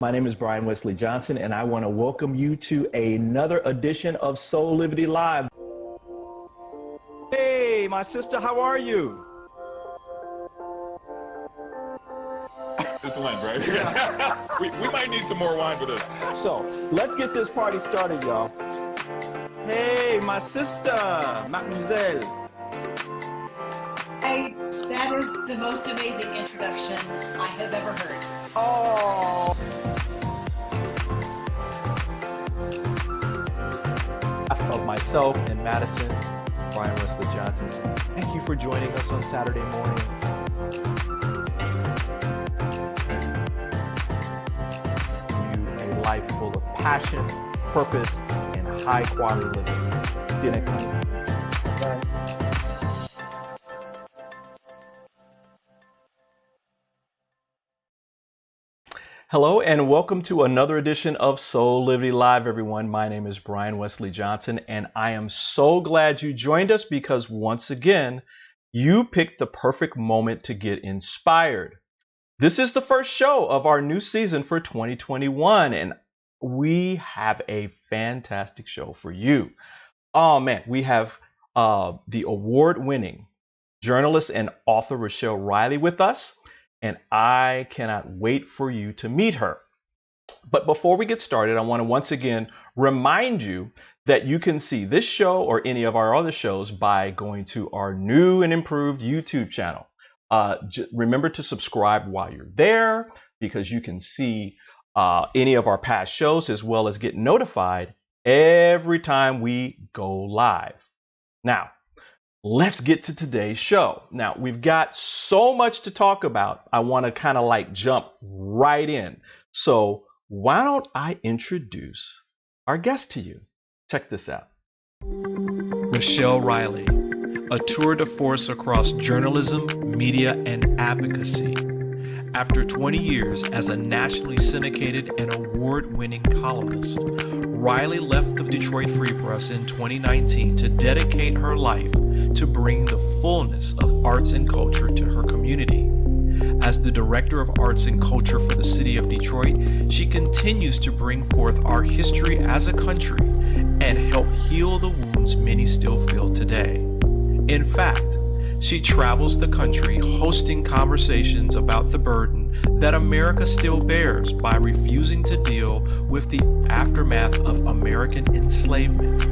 My name is Brian Wesley Johnson, and I want to welcome you to another edition of Soulivity Live. Hey, my sister, how are you? It's wine, right? Yeah. we might need some more wine for this. So let's get this party started, y'all. Hey, my sister, mademoiselle. That is the most amazing introduction I have ever heard. Oh. Of myself and Madison, Brian Wesley Johnson. Thank you for joining us on Saturday morning. You a life full of passion, purpose, and high quality living. See you next time. Bye. Hello and welcome to another edition of Soulivity Live, everyone. My name is Brian Wesley Johnson, and I am so glad you joined us because once again, you picked the perfect moment to get inspired. This is the first show of our new season for 2021, and we have a fantastic show for you. Oh man, we have the award-winning journalist and author Rochelle Riley with us. And I cannot wait for you to meet her. But before we get started, I want to once again remind you that you can see this show or any of our other shows by going to our new and improved YouTube channel. Remember to subscribe while you're there because you can see any of our past shows as well as get notified every time we go live. Now, let's get to today's show. Now, we've got so much to talk about. I want to kind of like jump right in. So why don't I introduce our guest to you? Check this out. Rochelle Riley, a tour de force across journalism, media, and advocacy. After 20 years as a nationally syndicated and award-winning columnist, Riley left the Detroit Free Press in 2019 to dedicate her life to bring the fullness of arts and culture to her community. As the Director of Arts and Culture for the City of Detroit, she continues to bring forth our history as a country and help heal the wounds many still feel today. In fact, she travels the country hosting conversations about the burden that America still bears by refusing to deal with the aftermath of American enslavement.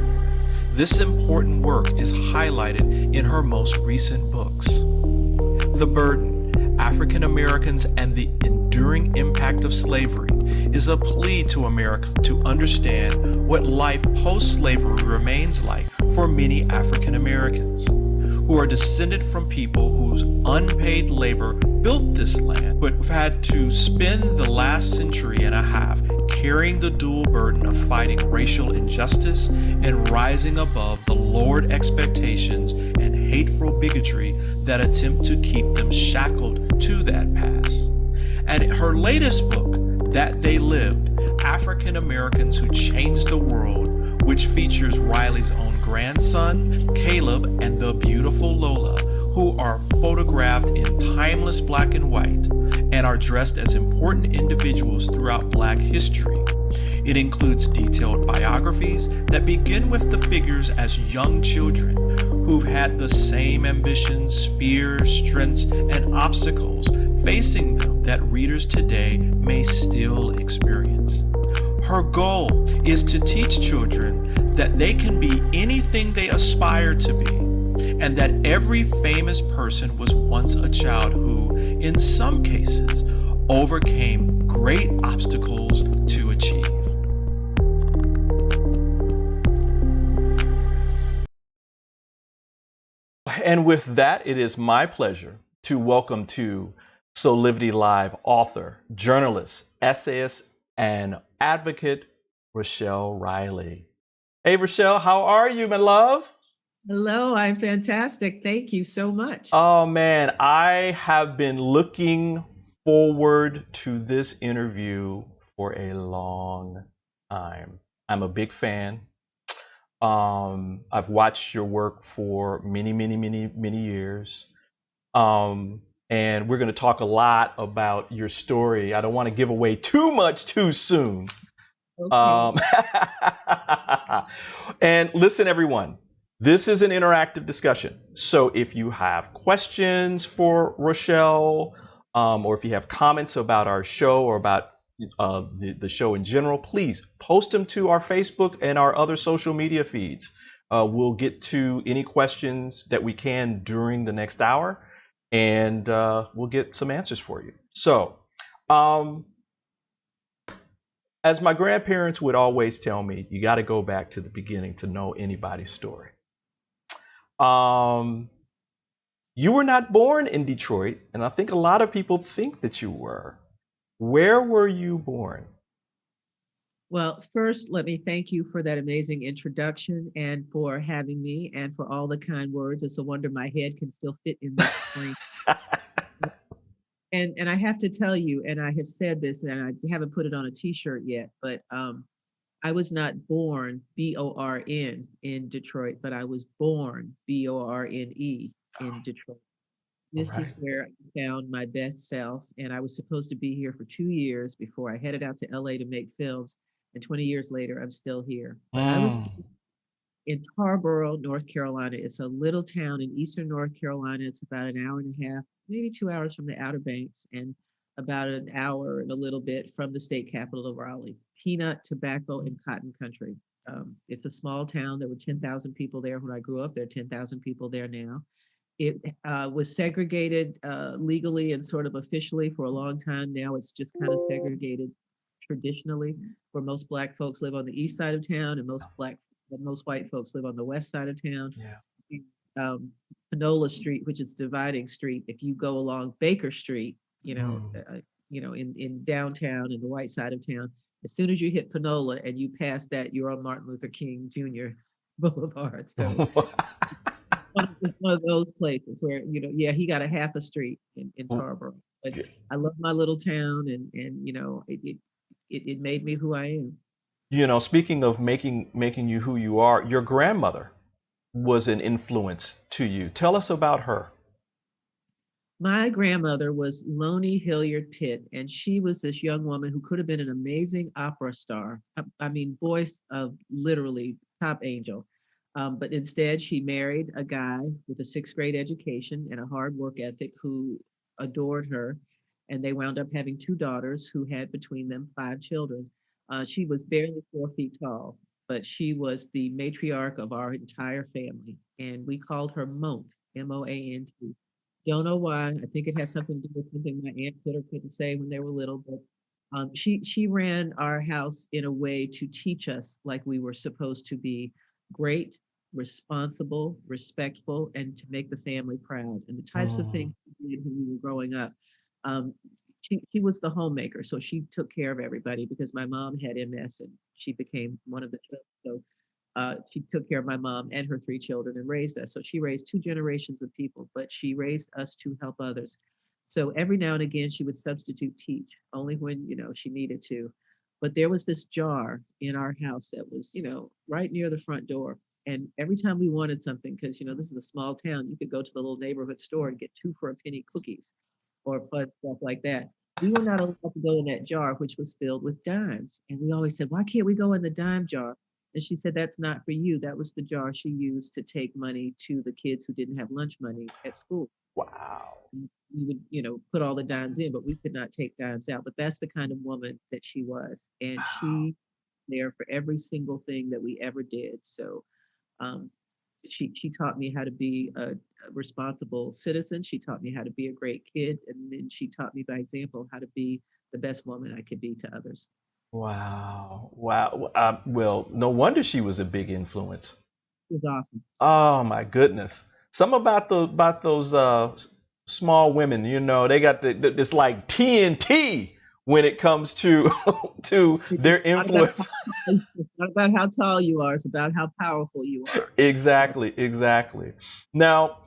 This important work is highlighted in her most recent books. The Burden, African Americans and the Enduring Impact of Slavery is a plea to America to understand what life post-slavery remains like for many African Americans who are descended from people whose unpaid labor built this land, but have had to spend the last century and a half carrying the dual burden of fighting racial injustice and rising above the lowered expectations and hateful bigotry that attempt to keep them shackled to that past. And her latest book, That They Lived, African Americans Who Changed the World, which features Riley's own grandson, Caleb, and the beautiful Lola, who are photographed in timeless black and white and are dressed as important individuals throughout Black history. It includes detailed biographies that begin with the figures as young children who've had the same ambitions, fears, strengths, and obstacles facing them that readers today may still experience. Her goal is to teach children that they can be anything they aspire to be, and that every famous person was once a child who, in some cases, overcame great obstacles to achieve. And with that, it is my pleasure to welcome to Soulivity Live author, journalist, essayist, and advocate, Rochelle Riley. Hey, Rochelle, how are you, my love? Hello, I'm fantastic. Thank you so much. Oh, man, I have been looking forward to this interview for a long time. I'm a big fan. I've watched your work for many years. And we're going to talk a lot about your story. I don't want to give away too much too soon. Okay. And listen, everyone, this is an interactive discussion. So if you have questions for Rochelle, or if you have comments about our show or about the show in general, please post them to our Facebook and our other social media feeds. We'll get to any questions that we can during the next hour, and we'll get some answers for you. So, as my grandparents would always tell me, you got to go back to the beginning to know anybody's story. You were not born in Detroit, and I think a lot of people think that you were. Where were you born? Well, first, let me thank you for that amazing introduction and for having me and for all the kind words. It's a wonder my head can still fit in this screen. And I have to tell you, and I have said this, and I haven't put it on a T-shirt yet, but I was not born B-O-R-N in Detroit, but I was born B-O-R-N-E in Detroit. This is where I found my best self, and I was supposed to be here for 2 years before I headed out to LA to make films, and 20 years later, I'm still here. But I was in Tarboro, North Carolina. It's a little town in eastern North Carolina. It's about an hour and a half, maybe 2 hours from the Outer Banks, and about an hour and a little bit from the state capital of Raleigh. Peanut, tobacco, and cotton country. It's a small town. There were 10,000 people there when I grew up. There are 10,000 people there now. It was segregated legally and sort of officially for a long time. Now it's just kind of segregated traditionally, where most Black folks live on the east side of town and most white folks live on the west side of town. Yeah. Panola Street, which is dividing street. If you go along Baker Street, in downtown in the white side of town, as soon as you hit Panola and you pass that, you're on Martin Luther King Jr. Boulevard. So it's one of those places where, he got a half a street in Tarboro. But I love my little town, and it made me who I am. Speaking of making you who you are, your grandmother was an influence to you. Tell us about her. My grandmother was Lonnie Hilliard Pitt, and she was this young woman who could have been an amazing opera star. I mean, voice of literally top angel. But instead, she married a guy with a 6th grade education and a hard work ethic who adored her. And they wound up having 2 daughters who had between them 5 children. She was barely 4 feet tall, but she was the matriarch of our entire family. And we called her Mont, M-O-A-N-T. Don't know why. I think it has something to do with something my aunt could or couldn't say when they were little. But she ran our house in a way to teach us like we were supposed to be great, responsible, respectful, and to make the family proud. And the types of things we did when we were growing up. She was the homemaker, so she took care of everybody because my mom had MS and she became one of the children. So she took care of my mom and her 3 children and raised us. So she raised 2 generations of people, but she raised us to help others. So every now and again, she would substitute teach, only when, she needed to. But there was this jar in our house that was, right near the front door. And every time we wanted something, because, this is a small town, you could go to the little neighborhood store and get 2 for a penny cookies or fun stuff like that. We were not allowed to go in that jar, which was filled with dimes. And we always said, why can't we go in the dime jar? And she said, that's not for you. That was the jar she used to take money to the kids who didn't have lunch money at school. Wow. We would, put all the dimes in, but we could not take dimes out. But that's the kind of woman that she was. And she there for every single thing that we ever did. So she taught me how to be a responsible citizen. She taught me how to be a great kid. And then she taught me by example how to be the best woman I could be to others. Wow. Well, no wonder she was a big influence. It was awesome. Oh my goodness. Some about those small women, they got this like TNT when it comes to their influence. It's not about how tall you are, it's about how powerful you are. Exactly. Now,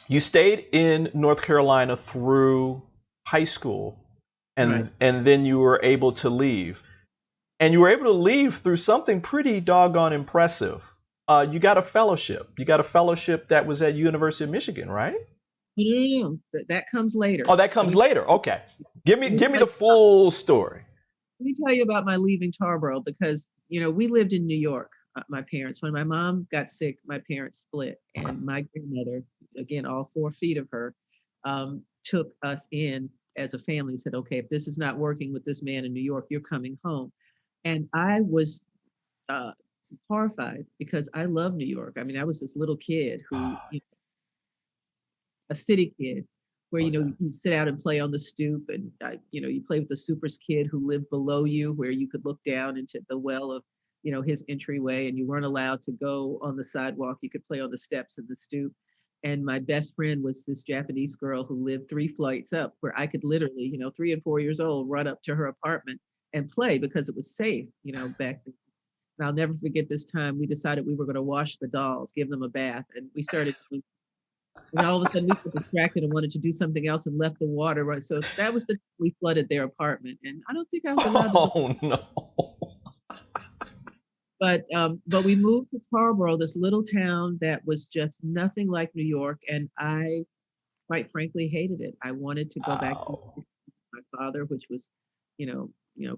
you stayed in North Carolina through high school, and then you were able to leave. And you were able to leave through something pretty doggone impressive. You got a fellowship. You got a fellowship that was at University of Michigan, right? No. That comes later. Oh, that comes later. Okay. Give me Let me the full story. let me tell you about my leaving Tarboro because, we lived in New York, my parents. When my mom got sick, my parents split. Okay. And my grandmother, again, all 4 feet of her, took us in as a family, said, okay, if this is not working with this man in New York, you're coming home. And I was uh, horrified because I love New York. I mean, I was this little kid who, a city kid where Okay. you sit out and play on the stoop, and you play with the supers kid who lived below you, where you could look down into the well of his entryway, and you weren't allowed to go on the sidewalk. You could play on the steps of the stoop. And my best friend was this Japanese girl who lived 3 flights up, where I could literally, 3 and 4 years old, run up to her apartment and play because it was safe, back then. And I'll never forget this time we decided we were going to wash the dolls, give them a bath, and we started doing. And all of a sudden we got distracted and wanted to do something else and left the water right. So that was the we flooded their apartment, and I don't think I was allowed to go. Oh no. But we moved to Tarboro, this little town that was just nothing like New York, and I quite frankly hated it. I wanted to go back to Wow. my father, which was,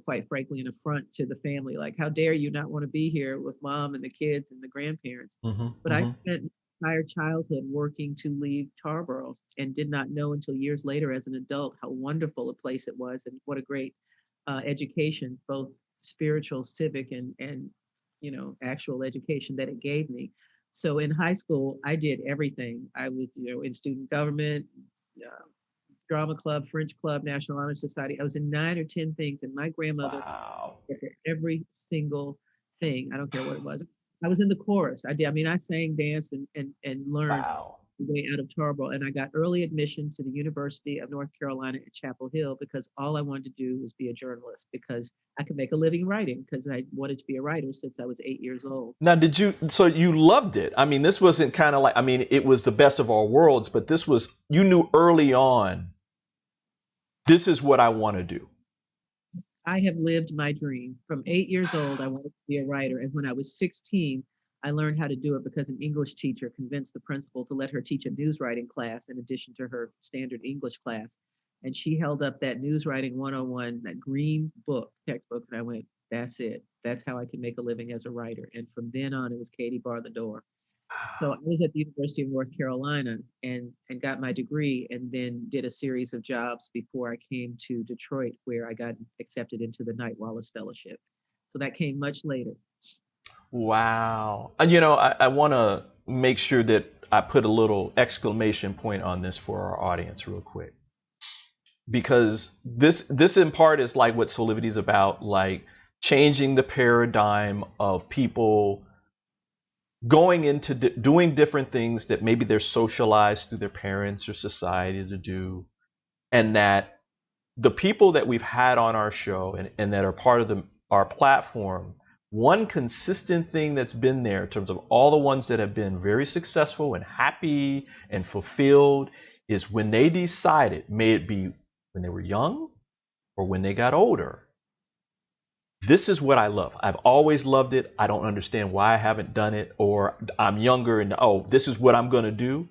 quite frankly, an affront to the family. Like, how dare you not want to be here with mom and the kids and the grandparents? But I spent my entire childhood working to leave Tarboro and did not know until years later as an adult how wonderful a place it was and what a great education, both spiritual, civic, and actual education that it gave me. So in high school, I did everything. I was, in student government, uh, drama club, French club, National Honor Society. I was in 9 or 10 things, and my grandmother Wow. for every single thing. I don't care what it was. I was in the chorus. I did. I mean, I sang, danced, and learned Wow. the way out of Tarboro. And I got early admission to the University of North Carolina at Chapel Hill because all I wanted to do was be a journalist because I could make a living writing because I wanted to be a writer since I was 8 years old. Now, so you loved it? I mean, this wasn't kind of like, I mean, it was the best of all worlds, but this was, you knew early on, this is what I want to do. I have lived my dream. From 8 years old, I wanted to be a writer. And when I was 16, I learned how to do it because an English teacher convinced the principal to let her teach a news writing class in addition to her standard English class. And she held up that news writing 101, that green textbook, and I went, that's it. That's how I can make a living as a writer. And from then on, it was Katie bar the door. So I was at the University of North Carolina and got my degree and then did a series of jobs before I came to Detroit, where I got accepted into the Knight Wallace Fellowship. So that came much later. Wow. And I want to make sure that I put a little exclamation point on this for our audience real quick. Because this in part is like what Soulivity is about, like changing the paradigm of people going into doing different things that maybe they're socialized through their parents or society to do, and that the people that we've had on our show and that are part of our platform, one consistent thing that's been there in terms of all the ones that have been very successful and happy and fulfilled is when they decided, may it be when they were young or when they got older, this is what I love. I've always loved it. I don't understand why I haven't done it, or I'm younger and this is what I'm going to do.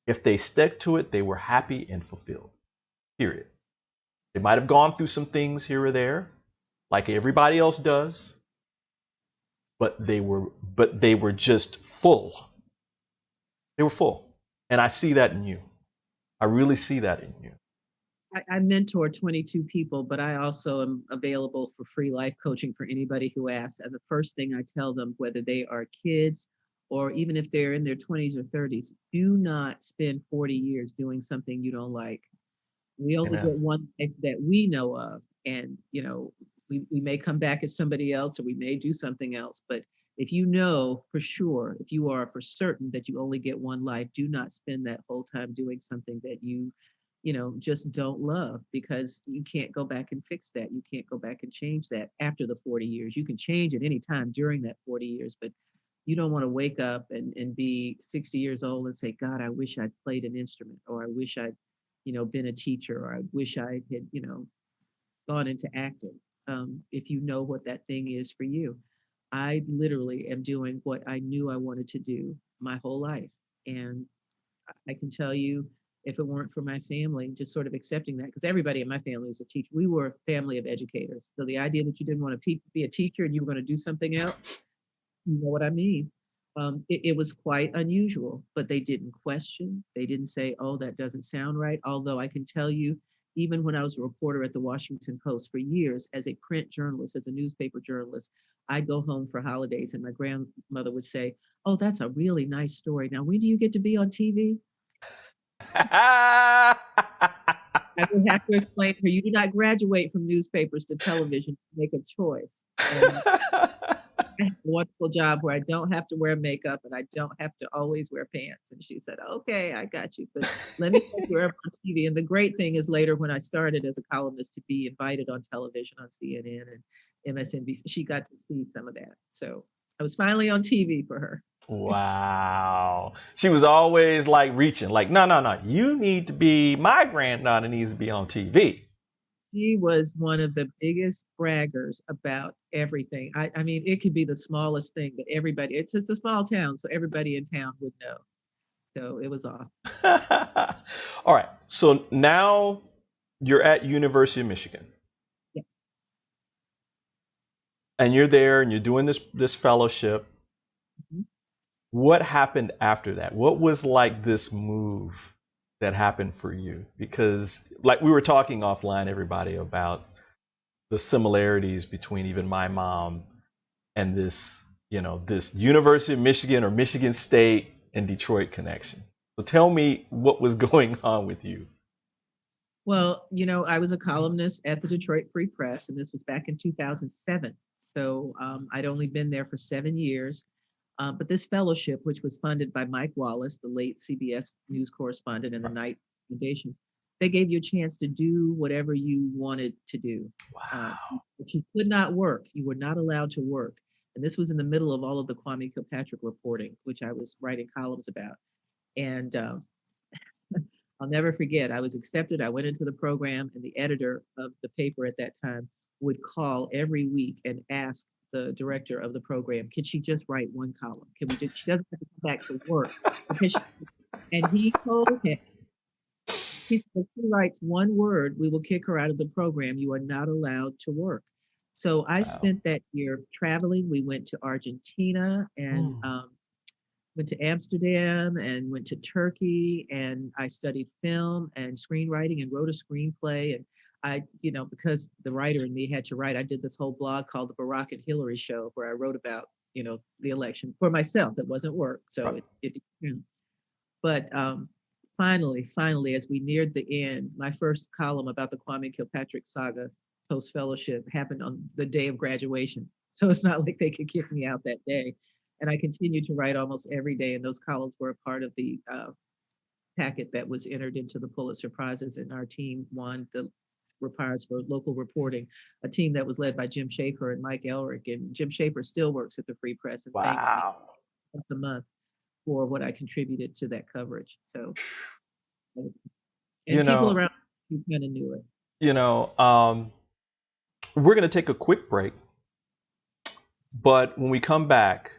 If they stuck to it, they were happy and fulfilled. Period. They might have gone through some things here or there, like everybody else does, but they were just full. They were full. And I see that in you. I really see that in you. I mentor 22 people, but I also am available for free life coaching for anybody who asks. And the first thing I tell them, whether they are kids or even if they're in their 20s or 30s, do not spend 40 years doing something you don't like. We only Amen. get one life that we know of. And, we may come back as somebody else or we may do something else. But if you know for sure, if you are for certain that you only get one life, do not spend that whole time doing something that you just don't love, because you can't go back and fix that. You can't go back and change that after the 40 years. You can change at any time during that 40 years, but you don't want to wake up and be 60 years old and say, God, I wish I'd played an instrument, or I wish I'd, been a teacher, or I wish I had, gone into acting. If you know what that thing is for you. I literally am doing what I knew I wanted to do my whole life. And I can tell you, if it weren't for my family, just sort of accepting that, because everybody in my family was a teacher. We were a family of educators. So the idea that you didn't want to be a teacher and you were going to do something else, you know what I mean? It was quite unusual, but they didn't question. They didn't say, oh, that doesn't sound right. Although I can tell you, even when I was a reporter at the Washington Post for years, as a print journalist, as a newspaper journalist, I'd go home for holidays and my grandmother would say, oh, that's a really nice story. Now, when do you get to be on TV? I would have to explain to her, you do not graduate from newspapers to television to make a choice. And I have a wonderful job where I don't have to wear makeup and I don't have to always wear pants. And she said, okay, I got you, but let me take you on TV. And the great thing is later when I started as a columnist to be invited on television on CNN and MSNBC, she got to see some of that. So I was finally on TV for her. Wow. She was always like reaching, like, no, you need to be, my granddaughter needs to be on TV. She was one of the biggest braggers about everything. I mean, it could be the smallest thing, but everybody, it's just a small town, so everybody in town would know. So it was awesome. All right. So now you're at University of Michigan. Yeah. And you're there and you're doing this fellowship. Mm-hmm. What happened after that? What was like this move that happened for you? Because like we were talking offline, everybody, about the similarities between even my mom and this, this University of Michigan or Michigan State and Detroit connection. So tell me what was going on with you. Well, I was a columnist at the Detroit Free Press, and this was back in 2007. So I'd only been there for 7 years. But this fellowship, which was funded by Mike Wallace, the late CBS News correspondent, and the Knight Foundation, they gave you a chance to do whatever you wanted to do. Wow. But you could not work. You were not allowed to work. And this was in the middle of all of the Kwame Kilpatrick reporting, which I was writing columns about. And I'll never forget, I was accepted. I went into the program, and the editor of the paper at that time would call every week and ask the director of the program, can she just write one column? She doesn't have to come back to work. And he told him, he said, if she writes one word, we will kick her out of the program. You are not allowed to work. So I spent that year traveling. We went to Argentina and went to Amsterdam and went to Turkey, and I studied film and screenwriting and wrote a screenplay. And I, because the writer in me had to write, I did this whole blog called The Barack and Hillary Show, where I wrote about, the election for myself. It wasn't work. So But finally, as we neared the end, my first column about the Kwame Kilpatrick saga post-fellowship happened on the day of graduation. So it's not like they could kick me out that day. And I continued to write almost every day. And those columns were a part of the packet that was entered into the Pulitzer Prizes. And our team won the prize for local reporting, a team that was led by Jim Schaefer and Mike Elrick. And Jim Schaefer still works at the Free Press and thanks me once a month for what I contributed to that coverage. So, and people around you kind of knew it. We're going to take a quick break, but when we come back,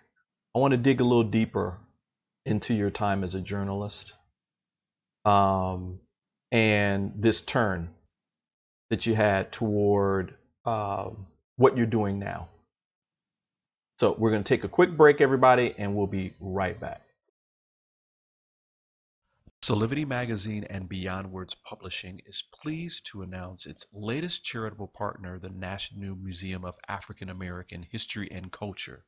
I want to dig a little deeper into your time as a journalist, and this turn that you had toward what you're doing now. So we're going to take a quick break, everybody, and we'll be right back. Soulivity Magazine and Beyond Words Publishing is pleased to announce its latest charitable partner, the National Museum of African American History and Culture.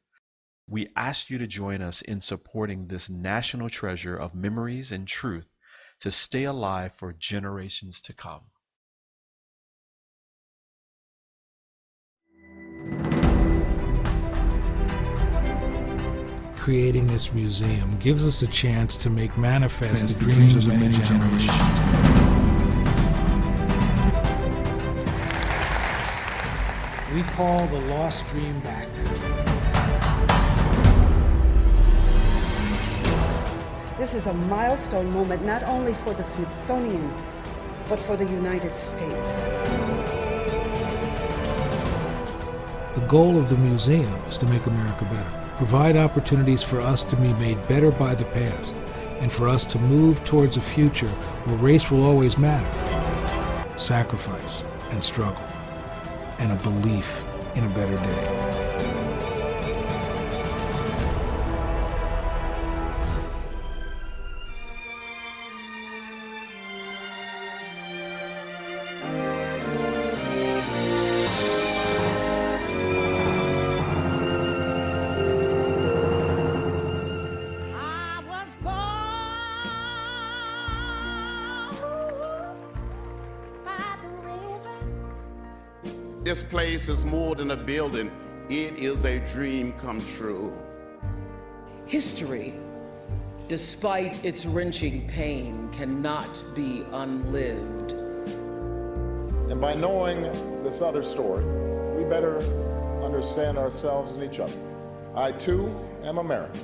We ask you to join us in supporting this national treasure of memories and truth to stay alive for generations to come. Creating this museum gives us a chance to make manifest the dreams of many generations. We call the lost dream back. This is a milestone moment not only for the Smithsonian, but for the United States. The goal of the museum is to make America better. Provide opportunities for us to be made better by the past and for us to move towards a future where race will always matter. Sacrifice and struggle, and a belief in a better day. This place is more than a building. It is a dream come true. History, despite its wrenching pain, cannot be unlived. And by knowing this other story, we better understand ourselves and each other. I, too, am American.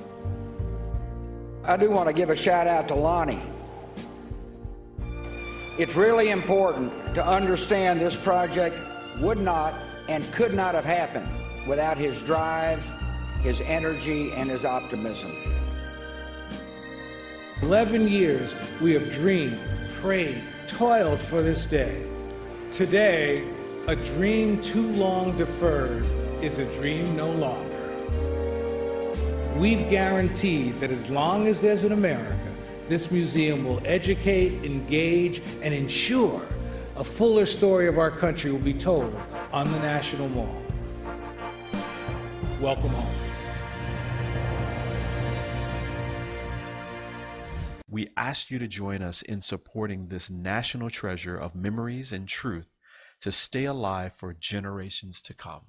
I do want to give a shout out to Lonnie. It's really important to understand this project would not and could not have happened without his drive, his energy, and his optimism. 11 years we have dreamed, prayed, toiled for this day. Today, a dream too long deferred is a dream no longer. We've guaranteed that as long as there's an America, this museum will educate, engage, and ensure a fuller story of our country will be told on the National Mall. Welcome home. We ask you to join us in supporting this national treasure of memories and truth to stay alive for generations to come.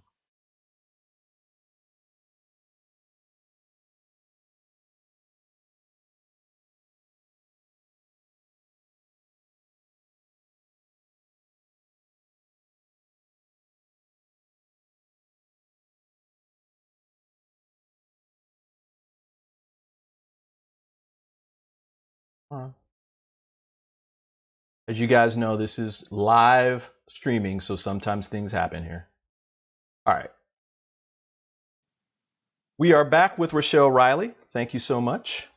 As you guys know, this is live streaming, so sometimes things happen here. All right. We are back with Rochelle Riley. Thank you so much.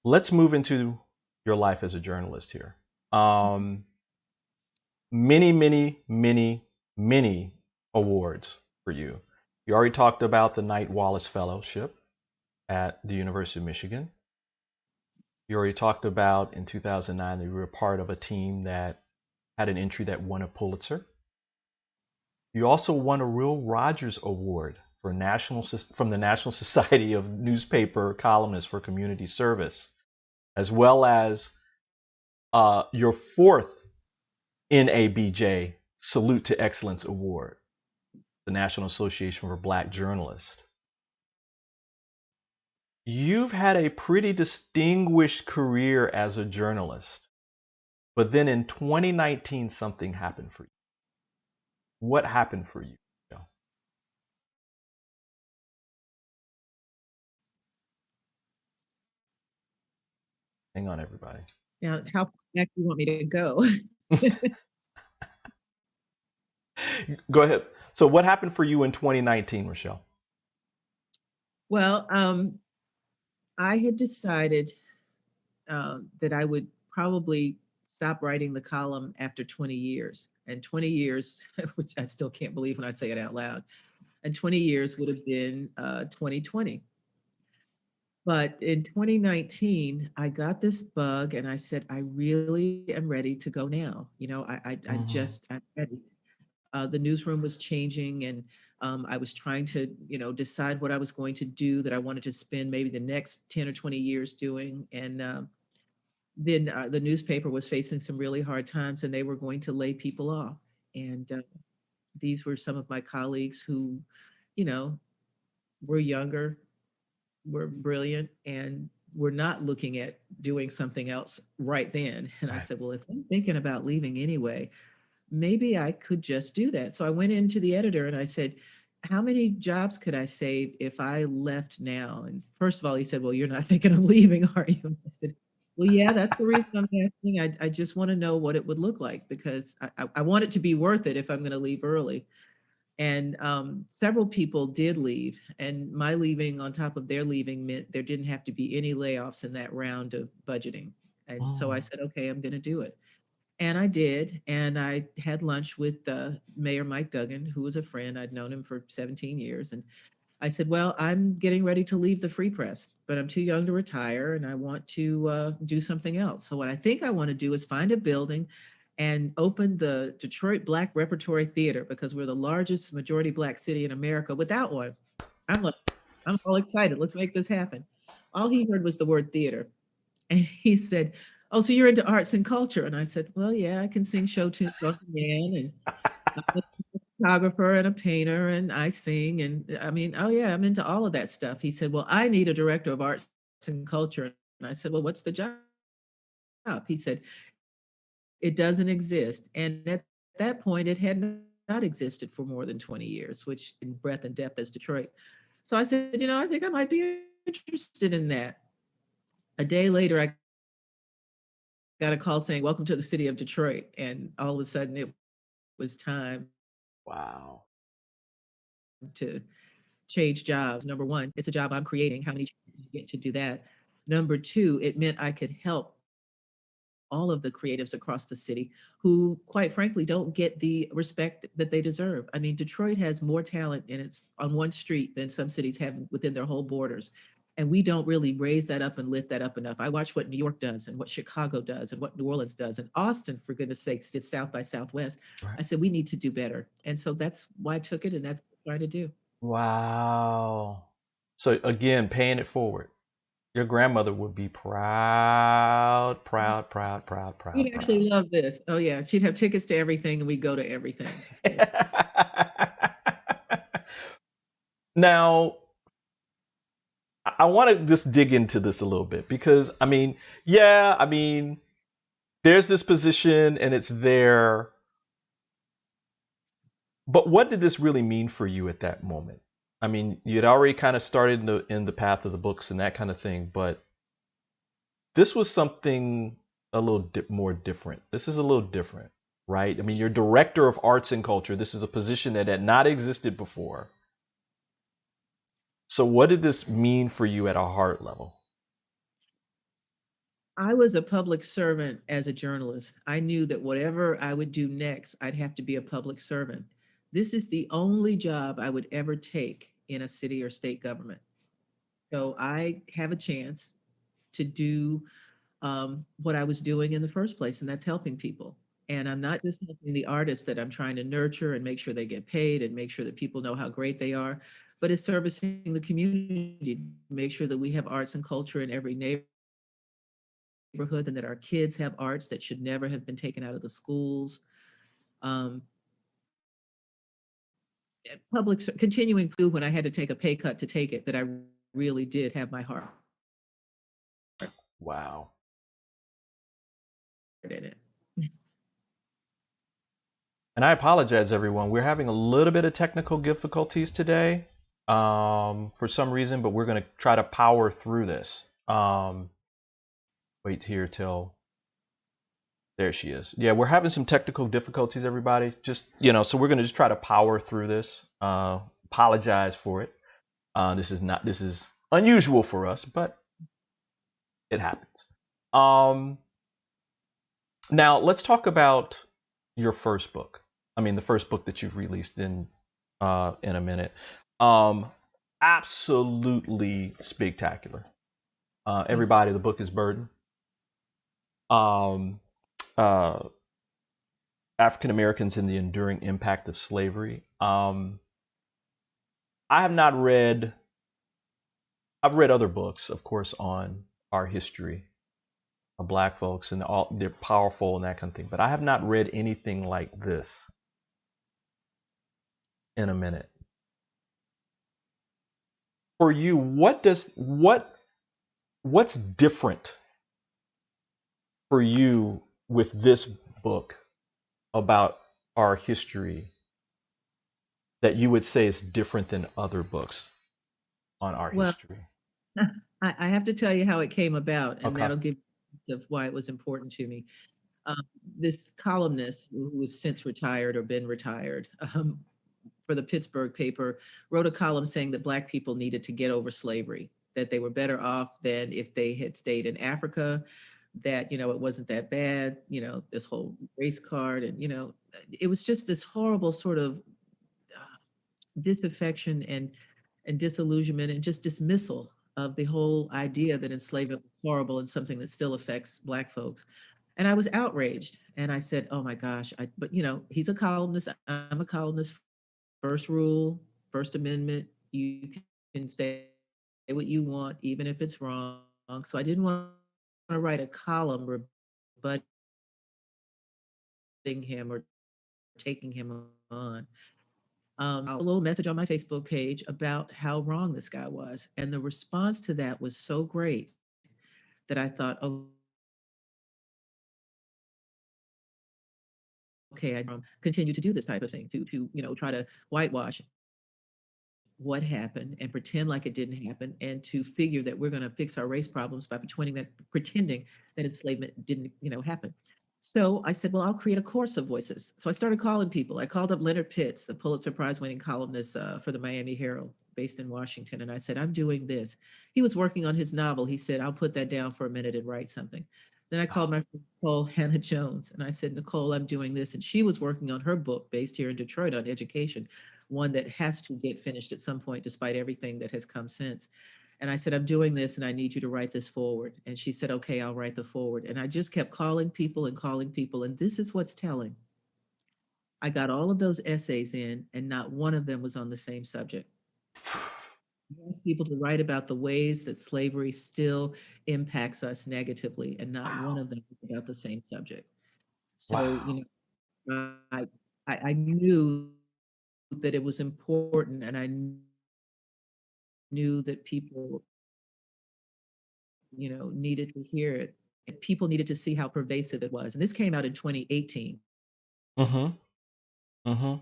Let's move into your life as a journalist here. Many awards for you. You already talked about the Knight Wallace Fellowship at the University of Michigan. You already talked about in 2009 that you were a part of a team that had an entry that won a Pulitzer. You also won a Will Rogers Award for from the National Society of Newspaper Columnists for Community Service, as well as your fourth NABJ Salute to Excellence Award, the National Association for Black Journalists. You've had a pretty distinguished career as a journalist, but then in 2019, something happened for you. What happened for you? Hang on, everybody. Now, how far back do you want me to go? Go ahead. So what happened for you in 2019, Rochelle? Well, I had decided that I would probably stop writing the column after 20 years. And 20 years, which I still can't believe when I say it out loud, and 20 years would have been 2020. But in 2019, I got this bug and I said, I really am ready to go now. You know, I'm ready. The newsroom was changing and I was trying to, decide what I was going to do that I wanted to spend maybe the next 10 or 20 years doing. And then the newspaper was facing some really hard times and they were going to lay people off. And these were some of my colleagues who, were younger, were brilliant, and were not looking at doing something else right then. And I said, well, if I'm thinking about leaving anyway, maybe I could just do that. So I went into the editor and I said, how many jobs could I save if I left now? And first of all, he said, well, you're not thinking of leaving, are you? I said, well, yeah, that's the reason I'm asking. I just want to know what it would look like because I want it to be worth it if I'm going to leave early. And several people did leave, and my leaving on top of their leaving meant there didn't have to be any layoffs in that round of budgeting. And so I said, okay, I'm going to do it. And I did. And I had lunch with Mayor Mike Duggan, who was a friend. I'd known him for 17 years. And I said, well, I'm getting ready to leave the Free Press, but I'm too young to retire and I want to do something else. So what I think I want to do is find a building and open the Detroit Black Repertory Theater, because we're the largest majority Black city in America without one. I'm all excited. Let's make this happen. All he heard was the word theater. And he said, oh, so you're into arts and culture? And I said, well, yeah, I can sing show tunes on command, and I'm a photographer and a painter, and I sing. And I mean, oh yeah, I'm into all of that stuff. He said, well, I need a director of arts and culture. And I said, well, what's the job? He said, it doesn't exist. And at that point, it had not existed for more than 20 years, which in breadth and depth as Detroit. So I said, I think I might be interested in that. A day later, I got a call saying, welcome to the city of Detroit. And all of a sudden it was time. Wow. To change jobs. Number one, it's a job I'm creating. How many chances do you get to do that? Number two, it meant I could help all of the creatives across the city who, quite frankly, don't get the respect that they deserve. I mean, Detroit has more talent in its on one street than some cities have within their whole borders. And we don't really raise that up and lift that up enough. I watch what New York does and what Chicago does and what New Orleans does, and Austin, for goodness sakes, did South by Southwest. Right. I said, we need to do better. And so that's why I took it, and that's what I'm trying to do. Wow. So again, paying it forward. Your grandmother would be proud. You'd actually love this. Oh yeah, she'd have tickets to everything, and we'd go to everything. So. Now, I want to just dig into this a little bit, because there's this position and it's there. But what did this really mean for you at that moment? I mean, you had already kind of started in the path of the books and that kind of thing, but this was something a little more different. This is a little different, right? I mean, you're director of arts and culture. This is a position that had not existed before. So what did this mean for you at a heart level? I was a public servant as a journalist. I knew that whatever I would do next, I'd have to be a public servant. This is the only job I would ever take in a city or state government. So I have a chance to do what I was doing in the first place, and that's helping people. And I'm not just helping the artists that I'm trying to nurture and make sure they get paid and make sure that people know how great they are, but it's servicing the community, make sure that we have arts and culture in every neighborhood, and that our kids have arts that should never have been taken out of the schools. Continuing to do when I had to take a pay cut to take it, that I really did have my heart. Wow. In it. And I apologize, everyone. We're having a little bit of technical difficulties today for some reason, but we're going to try to power through this. Wait here till... There she is. Yeah, we're having some technical difficulties, everybody. Just, so we're going to just try to power through this. Apologize for it. This is unusual for us, but it happens. Now let's talk about your first book. I mean, the first book that you've released in a minute. Absolutely spectacular. Everybody, the book is Burden. African Americans and the Enduring Impact of Slavery. I have not read. I've read other books, of course, on our history of Black folks, and they're powerful and that kind of thing. But I have not read anything like this in a minute. For you, what's different for you with this book about our history that you would say is different than other books on our history? I have to tell you how it came about, and that'll give you of why it was important to me. This columnist who has since retired or been retired for the Pittsburgh paper, wrote a column saying that Black people needed to get over slavery, that they were better off than if they had stayed in Africa, that, it wasn't that bad, this whole race card. And, it was just this horrible sort of disaffection and disillusionment and just dismissal of the whole idea that enslavement was horrible and something that still affects Black folks. And I was outraged. And I said, oh my gosh, but he's a columnist. I'm a columnist. First rule, First Amendment, you can say what you want, even if it's wrong. So I didn't want to write a column rebutting him or taking him on. A little message on my Facebook page about how wrong this guy was. And the response to that was so great that I thought, okay, I continue to do this type of thing, to try to whitewash what happened and pretend like it didn't happen, and to figure that we're going to fix our race problems by pretending that enslavement didn't, happen. So I said, well, I'll create a course of voices. So I started calling people. I called up Leonard Pitts, the Pulitzer Prize winning columnist for the Miami Herald, based in Washington. And I said, I'm doing this. He was working on his novel. He said, I'll put that down for a minute and write something. Then I called my friend Nicole Hannah Jones, and I said, Nicole, I'm doing this. And she was working on her book based here in Detroit on education, one that has to get finished at some point, despite everything that has come since. And I said, I'm doing this and I need you to write this forward. And she said, okay, I'll write the forward. And I just kept calling people. And this is what's telling. I got all of those essays in, and not one of them was on the same subject. I asked people to write about the ways that slavery still impacts us negatively, and not one of them was about the same subject. So, I knew that it was important, and I knew that people, needed to hear it. And people needed to see how pervasive it was. And this came out in 2018. Mm-hmm. Mm-hmm.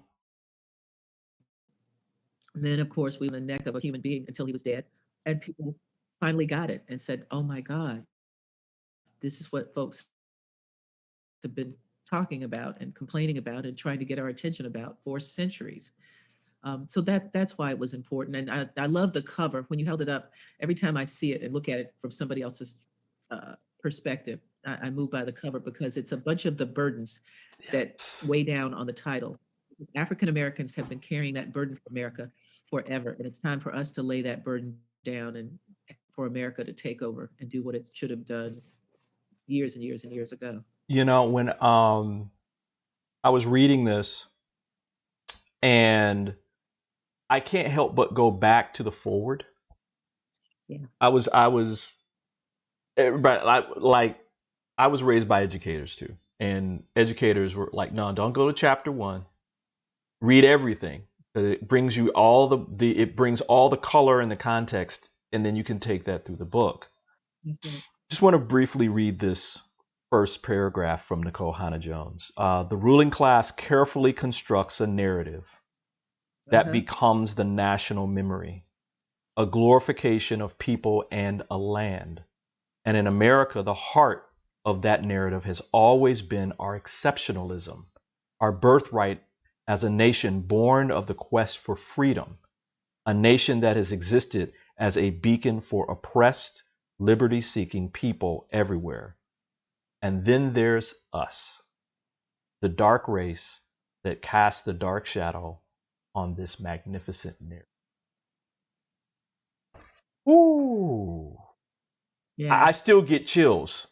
And then, of course, we were in the neck of a human being until he was dead. And people finally got it and said, oh my God, this is what folks have been talking about and complaining about and trying to get our attention about for centuries. So that's why it was important. And I love the cover. When you held it up, every time I see it and look at it from somebody else's perspective, I move by the cover, because it's a bunch of the burdens that weigh down on the title. African Americans have been carrying that burden for America forever. And it's time for us to lay that burden down and for America to take over and do what it should have done years and years and years ago. When I was reading this, and I can't help but go back to the forward. Yeah. I was raised by educators too. And educators were like, no, don't go to chapter 1. Read everything. It brings you it brings all the color and the context, and then you can take that through the book. Mm-hmm. Just want to briefly read this first paragraph from Nicole Hannah Jones. The ruling class carefully constructs a narrative that becomes the national memory, a glorification of people and a land. And in America, the heart of that narrative has always been our exceptionalism, our birthright as a nation born of the quest for freedom, a nation that has existed as a beacon for oppressed, liberty-seeking people everywhere. And then there's us, the dark race that casts the dark shadow on this magnificent narrative. Ooh. Yeah. I still get chills,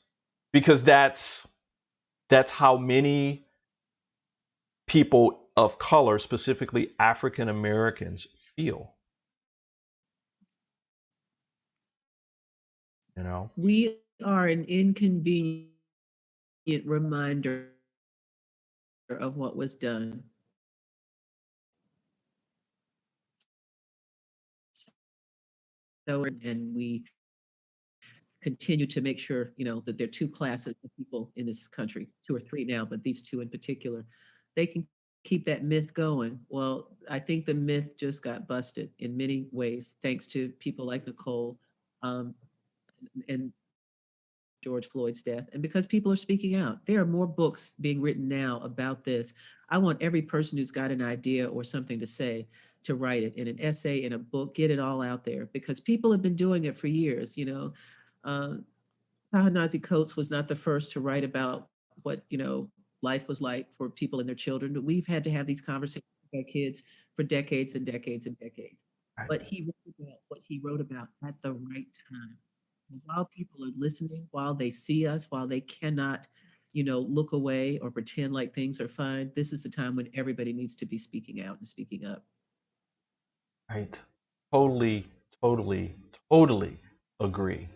because that's how many people of color, specifically African Americans, feel. We are an inconvenient reminder of what was done. So, and we continue to make sure, that there are 2 classes of people in this country, 2 or 3 now, but these 2 in particular, they can keep that myth going. Well, I think the myth just got busted in many ways, thanks to people like Nicole and George Floyd's death, and because people are speaking out. There are more books being written now about this. I want every person who's got an idea or something to say to write it in an essay, in a book, get it all out there, because people have been doing it for years. Ta-Nehisi Coates was not the first to write about what, life was like for people and their children. But we've had to have these conversations with our kids for decades and decades and decades. Right. But he wrote about what he wrote about at the right time. And while people are listening, while they see us, while they cannot, look away or pretend like things are fine, this is the time when everybody needs to be speaking out and speaking up. Right. Totally, totally, totally agree.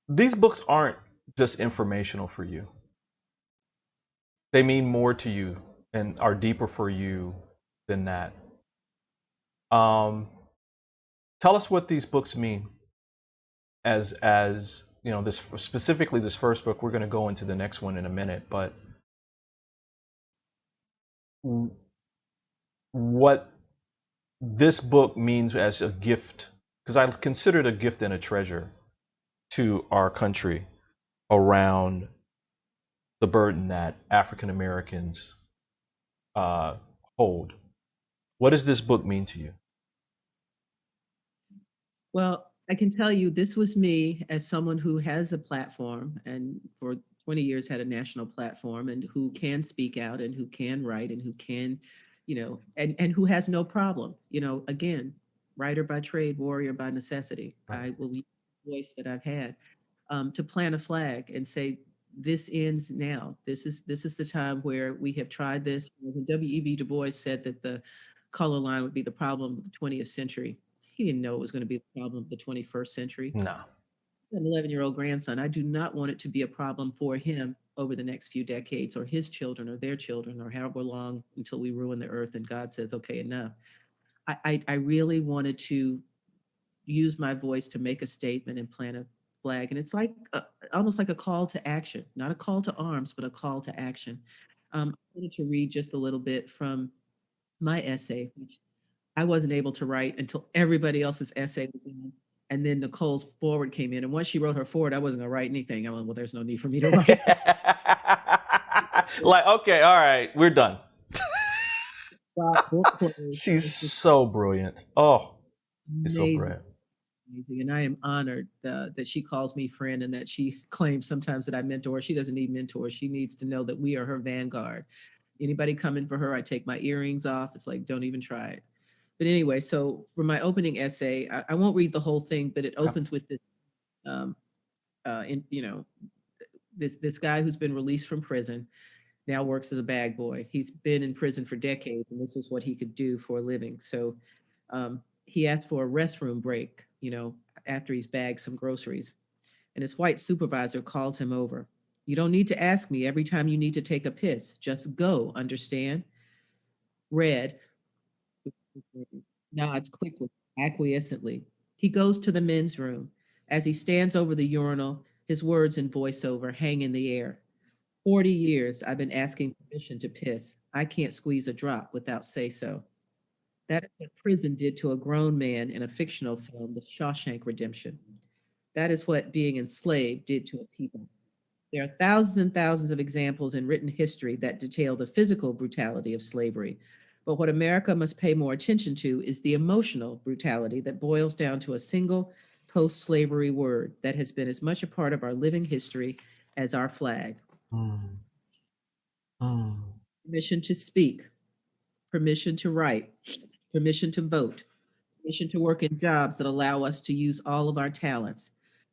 These books aren't just informational for you. They mean more to you and are deeper for you than that. Tell us what these books mean. As this specifically this first book. We're going to go into the next one in a minute, but what this book means as a gift, because I consider it a gift and a treasure to our country around the burden that African Americans hold. What does this book mean to you? Well, I can tell you this was me as someone who has a platform and for 20 years had a national platform, and who can speak out and who can write and who can, and who has no problem, again, writer by trade, warrior by necessity. Right. I will use the voice that I've had to plant a flag and say, this ends now. This is the time where we have tried this. When W.E.B. Du Bois said that the color line would be the problem of the 20th century, he didn't know it was going to be the problem of the 21st century. No. An 11-year-old grandson. I do not want it to be a problem for him over the next few decades, or his children, or their children, or however long until we ruin the earth and God says, okay, enough. I really wanted to use my voice to make a statement and plant a flag. And it's like almost like a call to action, not a call to arms, but a call to action. I wanted to read just a little bit from my essay, which I wasn't able to write until everybody else's essay was in. And then Nicole's forward came in. And once she wrote her forward, I wasn't going to write anything. I went, well, there's no need for me to write. Like, okay, all right, we're done. Book closed. She's so brilliant. Oh, she's so brilliant. Amazing. And I am honored that she calls me friend, and that she claims sometimes that I mentor. She doesn't need mentors. She needs to know that we are her vanguard. Anybody coming for her, I take my earrings off. It's like, don't even try it. But anyway, so for my opening essay, I won't read the whole thing, but it opens with this, this guy who's been released from prison, now works as a bag boy. He's been in prison for decades, and this was what he could do for a living. So he asked for a restroom break, after he's bagged some groceries. And his white supervisor calls him over. You don't need to ask me every time you need to take a piss. Just go, understand? Red nods quickly, acquiescently. He goes to the men's room. As he stands over the urinal, his words and voiceover hang in the air. 40 years I've been asking permission to piss. I can't squeeze a drop without say-so. That is what prison did to a grown man in a fictional film, The Shawshank Redemption. That is what being enslaved did to a people. There are thousands and thousands of examples in written history that detail the physical brutality of slavery. But what America must pay more attention to is the emotional brutality that boils down to a single post-slavery word that has been as much a part of our living history as our flag. Permission to speak, permission to write, permission to vote, permission to work in jobs that allow us to use all of our talents,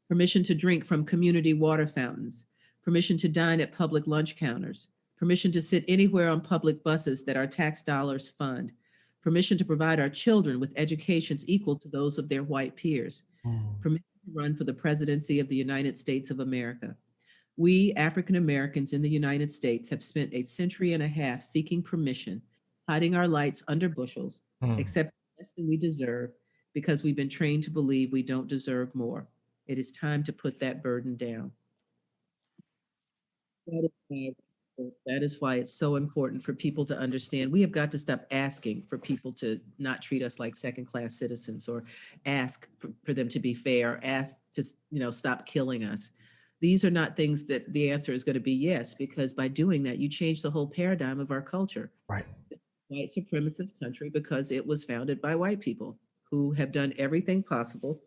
permission to drink from community water fountains, permission to dine at public lunch counters, permission to sit anywhere on public buses that our tax dollars fund, permission to provide our children with educations equal to those of their white peers, permission to run for the presidency of the United States of America. We, African Americans in the United States, have spent a century and a half seeking permission, hiding our lights under bushels, accepting less than we deserve, because we've been trained to believe we don't deserve more. It is time to put that burden down. That is why it's so important for people to understand. We have got to stop asking for people to not treat us like second-class citizens, or ask for them to be fair, ask to, stop killing us. These are not things that the answer is going to be yes, because by doing that, you change the whole paradigm of our culture. Right. White supremacist country, because it was founded by white people who have done everything possible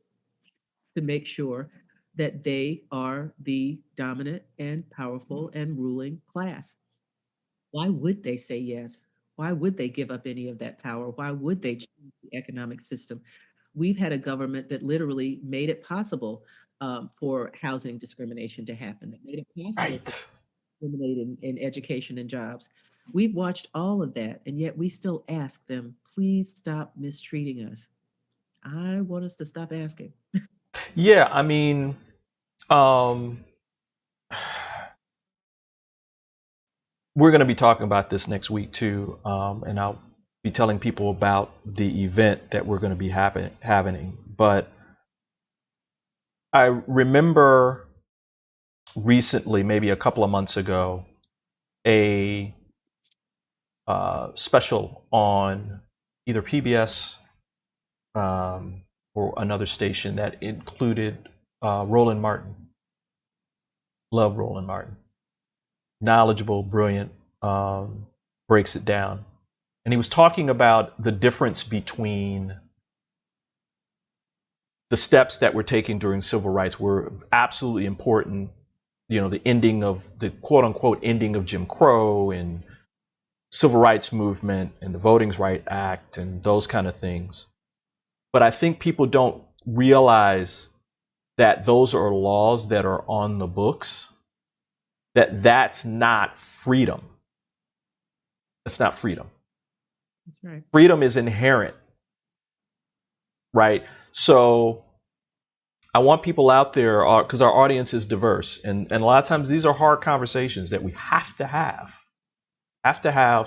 to make sure that they are the dominant and powerful and ruling class. Why would they say yes? Why would they give up any of that power? Why would they change the economic system? We've had a government that literally made it possible for housing discrimination to happen, that made it possible for discriminate in education and jobs. We've watched all of that, and yet we still ask them, please stop mistreating us. I want us to stop asking. Yeah, I mean, we're going to be talking about this next week too, and I'll be telling people about the event that we're going to be having. But I remember recently, maybe a couple of months ago, a special on either PBS or another station that included Roland Martin. Love Roland Martin. Knowledgeable, brilliant, breaks it down. And he was talking about the difference between the steps that were taken during civil rights were absolutely important. You know, the ending of the quote unquote ending of Jim Crow and civil rights movement and the Voting Rights Act and those kind of things. But I think people don't realize that those are laws that are on the books, that's not freedom. That's not freedom. That's right. Freedom is inherent, right? So I want people out there, because our audience is diverse, and a lot of times these are hard conversations that we have to have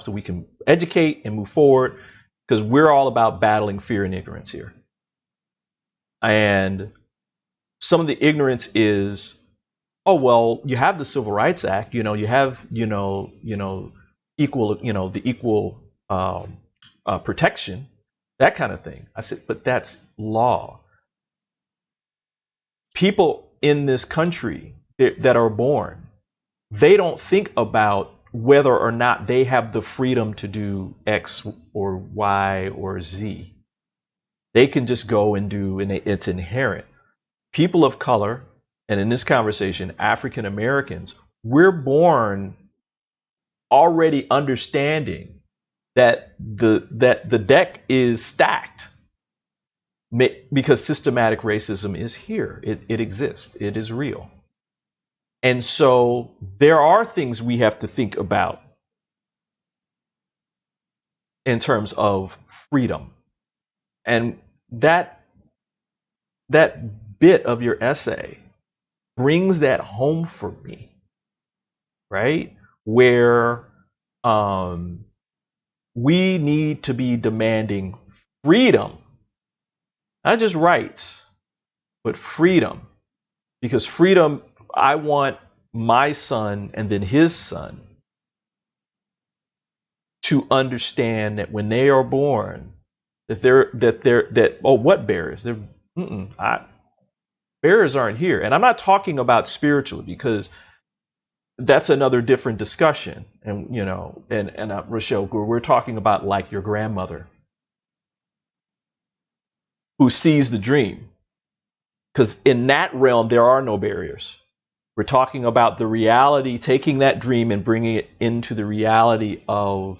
so we can educate and move forward, because we're all about battling fear and ignorance here. And some of the ignorance is, oh, well, you have the Civil Rights Act, you have, equal, the equal protection, that kind of thing. I said, but that's law. People in this country that are born, they don't think about whether or not they have the freedom to do X or Y or Z. They can just go and do, and it's inherent. People of color, and in this conversation, African Americans, we're born already understanding that the deck is stacked, because systematic racism is here. It exists. It is real. And so there are things we have to think about in terms of freedom. And that bit of your essay brings that home for me, right? Where we need to be demanding freedom, not just rights, but freedom. Because freedom, I want my son and then his son to understand that when they are born, what barriers? Barriers aren't here. And I'm not talking about spiritually, because that's another different discussion. And Rochelle, we're talking about like your grandmother who sees the dream, because in that realm there are no barriers. We're talking about the reality, taking that dream and bringing it into the reality of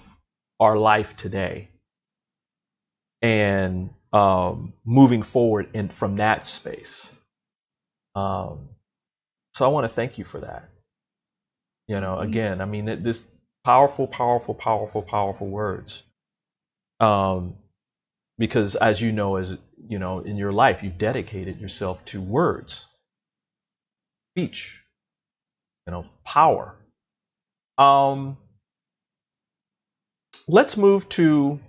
our life today, and moving forward from that space. So I want to thank you for that. Again, I mean, this powerful words. Because as you know, in your life, you dedicated yourself to words, speech, power. Let's move to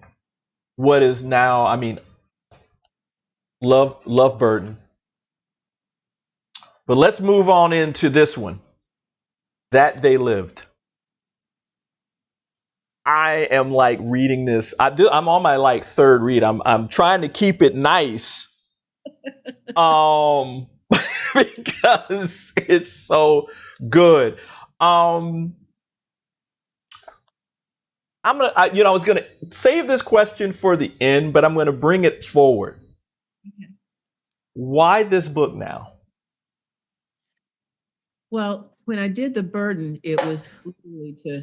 what is now, I mean, love burden. But let's move on into this one. That They Lived. I am like reading this. I'm on my third read. I'm trying to keep it nice. because it's so good. Um, I was gonna save this question for the end, but I'm gonna bring it forward. Okay. Why this book now? Well, when I did the burden, it was literally to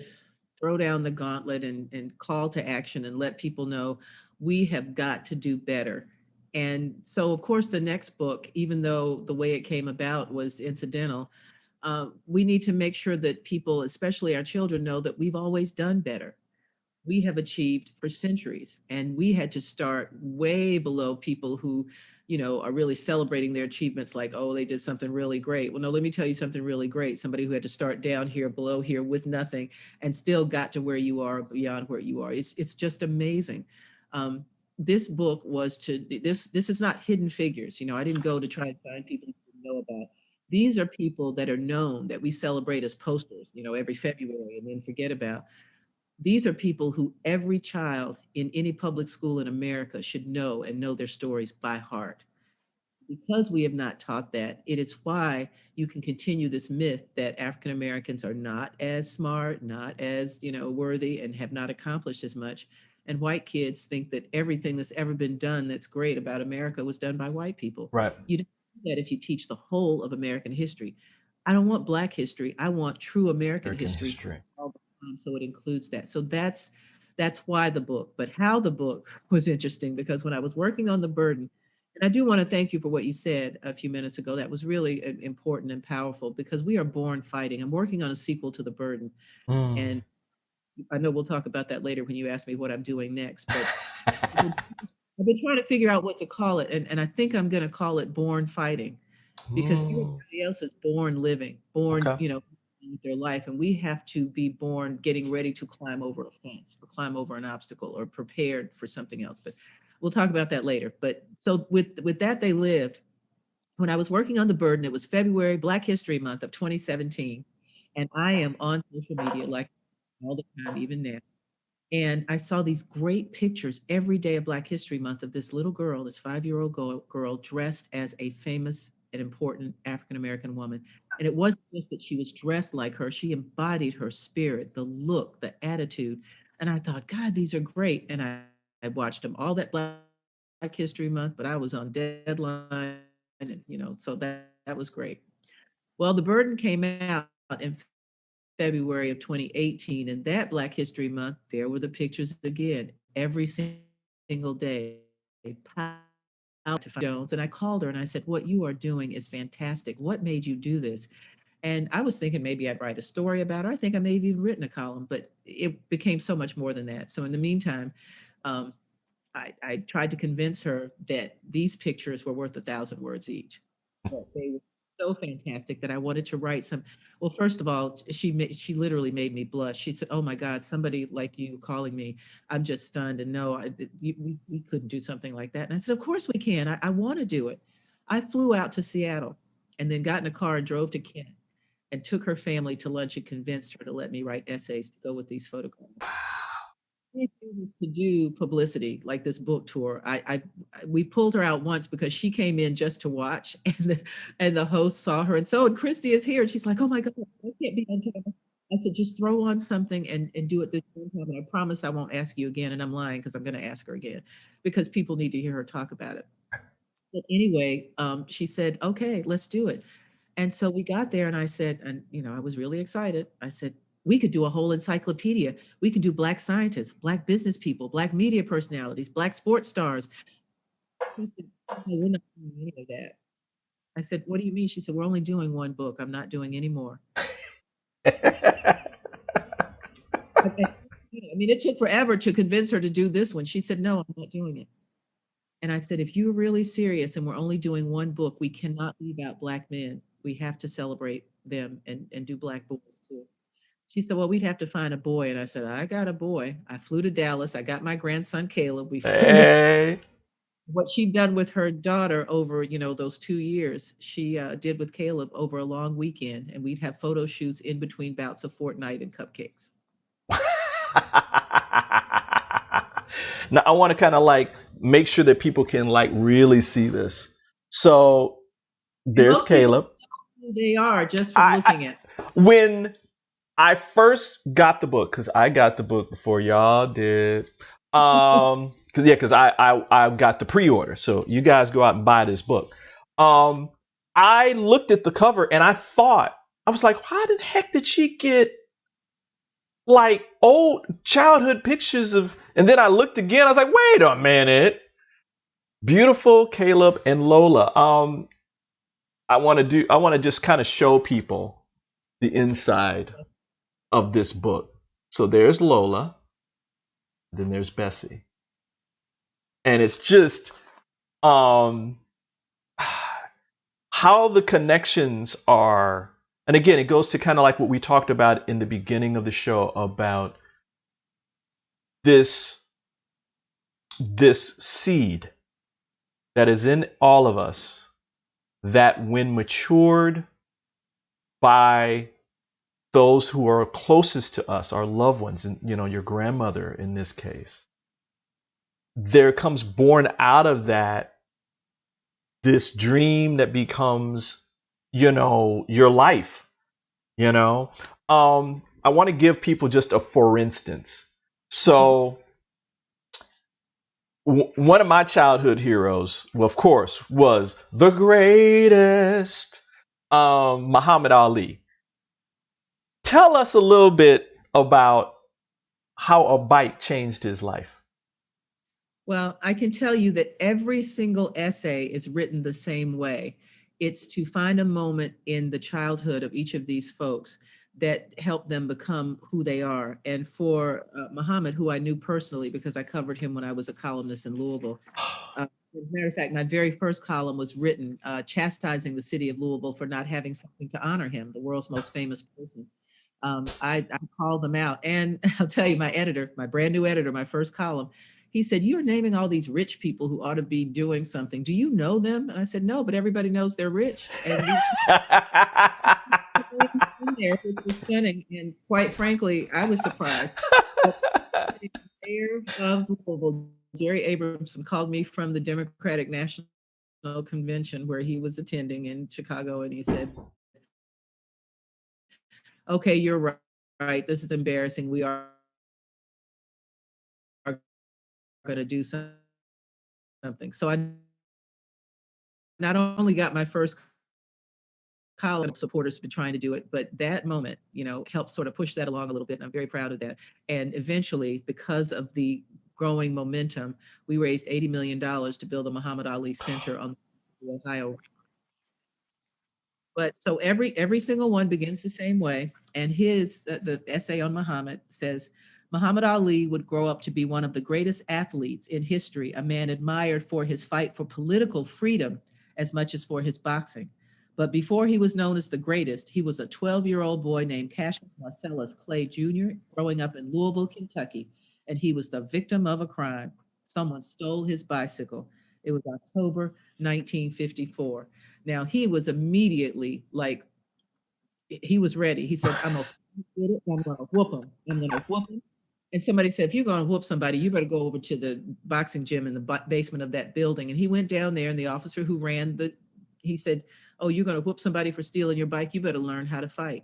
throw down the gauntlet and call to action and let people know we have got to do better. And so, of course, the next book, even though the way it came about was incidental, we need to make sure that people, especially our children, know that we've always done better. We have achieved for centuries, and we had to start way below people who, are really celebrating their achievements like, oh, they did something really great. Well, no, let me tell you something really great. Somebody who had to start down here below here with nothing and still got to where you are, beyond where you are. It's just amazing. This book was this is not hidden figures. I didn't go to try to find people who know about. These are people that are known, that we celebrate as posters, every February and then forget about. These are people who every child in any public school in America should know, and know their stories by heart. Because we have not taught that, it is why you can continue this myth that African Americans are not as smart, not as, worthy, and have not accomplished as much. And white kids think that everything that's ever been done that's great about America was done by white people. Right. You don't do that if you teach the whole of American history. I don't want Black history. I want true American history. So it includes that. So that's why the book. But how the book was interesting, because when I was working on the burden, and I do want to thank you for what you said a few minutes ago. That was really important and powerful, because we are born fighting. I'm working on a sequel to The Burden. And I know we'll talk about that later when you ask me what I'm doing next. But I've been trying to figure out what to call it. And I think I'm going to call it Born Fighting, because everybody else is born living, born, Okay. with their life. And we have to be born getting ready to climb over a fence or climb over an obstacle or prepared for something else. But we'll talk about that later. But so with that, they lived. When I was working on the burden, it was February, Black History Month of 2017. And I am on social media like all the time, even now. And I saw these great pictures every day of Black History Month of this little girl, this 5-year-old girl dressed as a famous and important African-American woman. And it wasn't just that she was dressed like her, she embodied her spirit, the look, the attitude. And I thought, God, these are great. And I watched them all that Black History Month, but I was on deadline. And, so that was great. Well, The Burden came out in February of 2018, and that Black History Month, there were the pictures again, every single day. Out to Jones, and I called her and I said, "What you are doing is fantastic. What made you do this?" And I was thinking maybe I'd write a story about her. I think I may have even written a column, but it became so much more than that. So in the meantime, um, I tried to convince her that these pictures were worth 1,000 words each. That they were so fantastic that I wanted to write some. Well, first of all, she literally made me blush. She said, "Oh my God, somebody like you calling me, I'm just stunned." And no, we couldn't do something like that. And I said, "Of course we can. I want to do it." I flew out to Seattle and then got in a car and drove to Kent and took her family to lunch and convinced her to let me write essays to go with these photographs. To do publicity like this book tour. We pulled her out once because she came in just to watch, and the host saw her and and Christy is here. And she's like, "Oh my God, I can't be on camera." I said, "Just throw on something and do it this one time. And I promise I won't ask you again." And I'm lying because I'm going to ask her again because people need to hear her talk about it. But anyway, she said, "Okay, let's do it." And so we got there and I said, and I was really excited. I said, we could do a whole encyclopedia. We could do Black scientists, Black business people, Black media personalities, Black sports stars. She said, "No, we're not doing any of that." I said, "What do you mean?" She said, "We're only doing one book. I'm not doing any more." I mean, it took forever to convince her to do this one. She said, "No, I'm not doing it." And I said, "If you're really serious and we're only doing one book, we cannot leave out Black men. We have to celebrate them and do Black boys too." She said, "Well, we'd have to find a boy." And I said, "I got a boy." I flew to Dallas. I got my grandson, Caleb. We finished what she'd done with her daughter over, those 2 years. She did with Caleb over a long weekend. And we'd have photo shoots in between bouts of Fortnite and cupcakes. Now, I want to kind of like make sure that people can like really see this. So And There's most people Caleb. know who they are just from looking at. When I first got the book, because I got the book before y'all did. Because I got the pre-order, so you guys go out and buy this book. I looked at the cover and I was like, how the heck did she get like old childhood pictures of? And then I looked again. I was like, wait a minute, beautiful Caleb and Lola. I want to just kind of show people the inside of this book. So there's Lola, then there's Bessie. And it's just how the connections are. And again, it goes to kind of like what we talked about in the beginning of the show about this seed that is in all of us that when matured by those who are closest to us, our loved ones, and your grandmother in this case, there comes born out of that this dream that becomes, your life. I want to give people just a for instance. So one of my childhood heroes, well, of course, was the greatest, Muhammad Ali. Tell us a little bit about how a bite changed his life. Well, I can tell you that every single essay is written the same way. It's to find a moment in the childhood of each of these folks that helped them become who they are. And for Muhammad, who I knew personally because I covered him when I was a columnist in Louisville. As a matter of fact, my very first column was written chastising the city of Louisville for not having something to honor him, the world's most famous person. I called them out. And I'll tell you, my editor, my brand new editor, my first column, he said, "You're naming all these rich people who ought to be doing something. Do you know them?" And I said, "No, but everybody knows they're rich." And there, which was stunning. And quite frankly, I was surprised. The mayor of Louisville, Jerry Abramson, called me from the Democratic National Convention where he was attending in Chicago. And he said, "Okay, you're right. This is embarrassing. We are going to do something." So I not only got my first column, supporters have been trying to do it, but that moment, helped sort of push that along a little bit. And I'm very proud of that. And eventually, because of the growing momentum, we raised $80 million to build the Muhammad Ali Center on the Ohio. But so every single one begins the same way. And the essay on Muhammad says, Muhammad Ali would grow up to be one of the greatest athletes in history, a man admired for his fight for political freedom as much as for his boxing. But before he was known as the greatest, he was a 12-year-old boy named Cassius Marcellus Clay Jr., growing up in Louisville, Kentucky, and he was the victim of a crime. Someone stole his bicycle. It was October 1954. Now, he was immediately he was ready. He said, "I'm going to whoop him. I'm going to whoop him." And somebody said, "If you're going to whoop somebody, you better go over to the boxing gym in the basement of that building." And he went down there, and the officer who he said, "Oh, you're going to whoop somebody for stealing your bike? You better learn how to fight."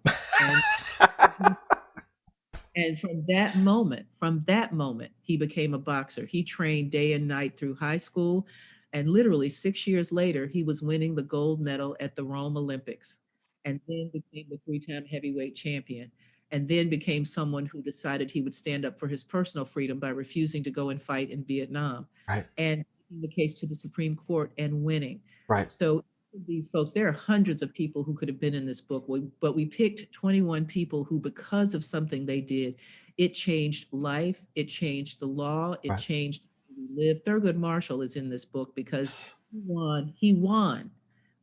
And from that moment, he became a boxer. He trained day and night through high school. And literally 6 years later, he was winning the gold medal at the Rome Olympics, and then became the 3-time heavyweight champion, and then became someone who decided he would stand up for his personal freedom by refusing to go and fight in Vietnam. Right. And taking the case to the Supreme Court and winning. Right. So these folks, there are hundreds of people who could have been in this book, but we picked 21 people who, because of something they did, it changed life, it changed the law, it changed how we live. Thurgood Marshall is in this book because he won,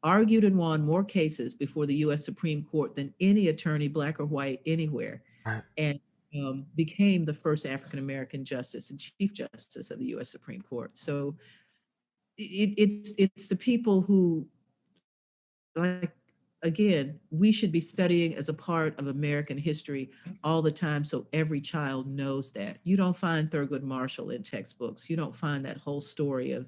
argued and won more cases before the U.S. Supreme Court than any attorney, black or white, anywhere, and became the first African-American justice and Chief Justice of the U.S. Supreme Court. So it's the people who, again, we should be studying as a part of American history all the time, so every child knows that. You don't find Thurgood Marshall in textbooks. You don't find that whole story of,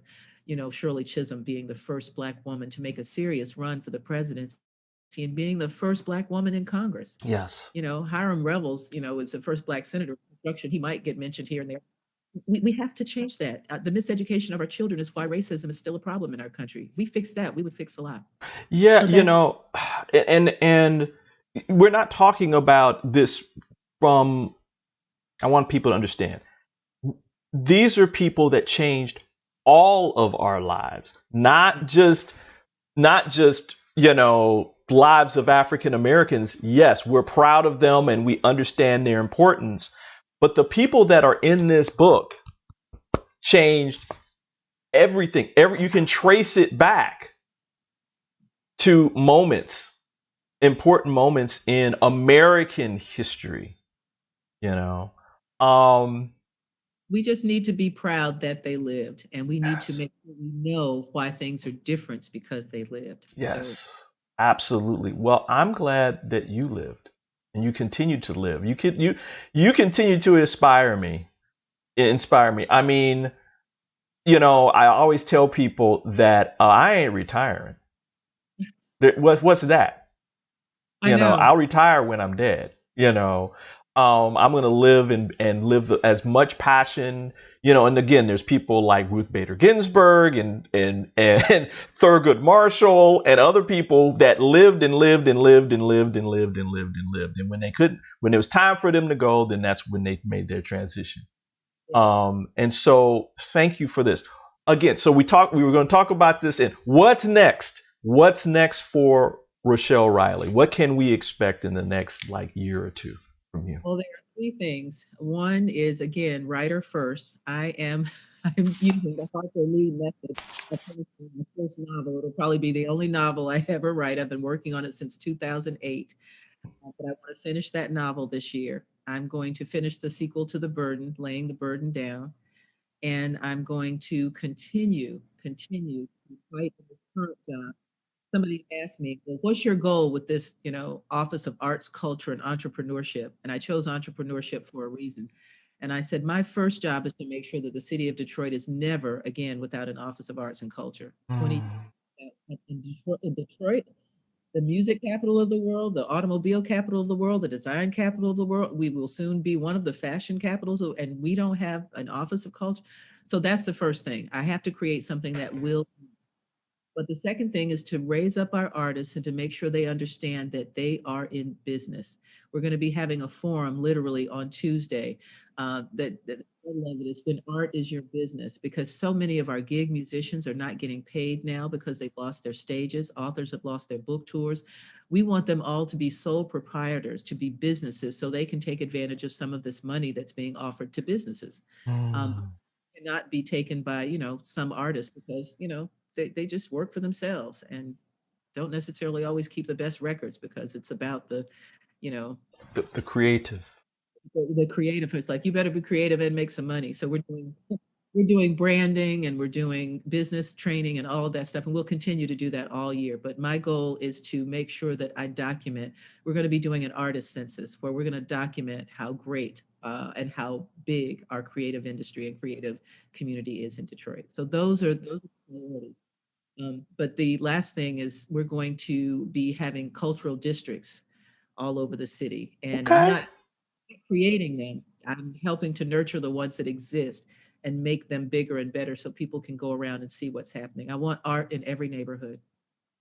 Shirley Chisholm being the first Black woman to make a serious run for the presidency and being the first Black woman in Congress. Yes. Hiram Revels, is the first Black senator. He might get mentioned here and there. We have to change that. The miseducation of our children is why racism is still a problem in our country. If we fix that, we would fix a lot. Yeah, and we're not talking about this from, I want people to understand, these are people that changed all of our lives, not just lives of African Americans. Yes, we're proud of them and we understand their importance, but the people that are in this book changed everything. You can trace it back to important moments in American history. We just need to be proud that they lived, and we need to make sure we know why things are different because they lived. Yes, absolutely. Well, I'm glad that you lived and you continue to live. You continue to inspire me. I mean, I always tell people that I ain't retiring. What's that? I'll retire when I'm dead. I'm going to live and live as much passion, and again, there's people like Ruth Bader Ginsburg and Thurgood Marshall and other people that lived and lived and lived and lived and lived and lived and lived. And when it was time for them to go, then that's when they made their transition. And so thank you for this. Again, so we were going to talk about this and what's next? What's next for Rochelle Riley? What can we expect in the next year or two from you? Well, there are three things. One is, again, writer first. I'm using the Harper Lee method of finishing my first novel. It'll probably be the only novel I ever write. I've been working on it since 2008, but I want to finish that novel this year. I'm going to finish the sequel to The Burden, Laying the Burden Down, and I'm going to continue to fight in the current job. Somebody asked me, well, what's your goal with this, Office of Arts, Culture, and Entrepreneurship? And I chose entrepreneurship for a reason. And I said, my first job is to make sure that the city of Detroit is never again without an Office of Arts and Culture. In Detroit, the music capital of the world, the automobile capital of the world, the design capital of the world, we will soon be one of the fashion capitals, and we don't have an Office of Culture. So that's the first thing. I have to create something that will. But the second thing is to raise up our artists and to make sure they understand that they are in business. We're going to be having a forum literally on Tuesday that I love it. It's when art is your business, because so many of our gig musicians are not getting paid now because they've lost their stages. Authors have lost their book tours. We want them all to be sole proprietors, to be businesses, so they can take advantage of some of this money that's being offered to businesses. Cannot be taken by, some artists because, they just work for themselves and don't necessarily always keep the best records because it's about the creative. The creative. It's like, you better be creative and make some money. So we're doing branding and we're doing business training and all of that stuff. And we'll continue to do that all year. But my goal is to make sure that I document. We're going to be doing an artist census where we're going to document how great and how big our creative industry and creative community is in Detroit. So those are priorities. But the last thing is we're going to be having cultural districts all over the city. And I'm not creating them. I'm helping to nurture the ones that exist and make them bigger and better so people can go around and see what's happening. I want art in every neighborhood.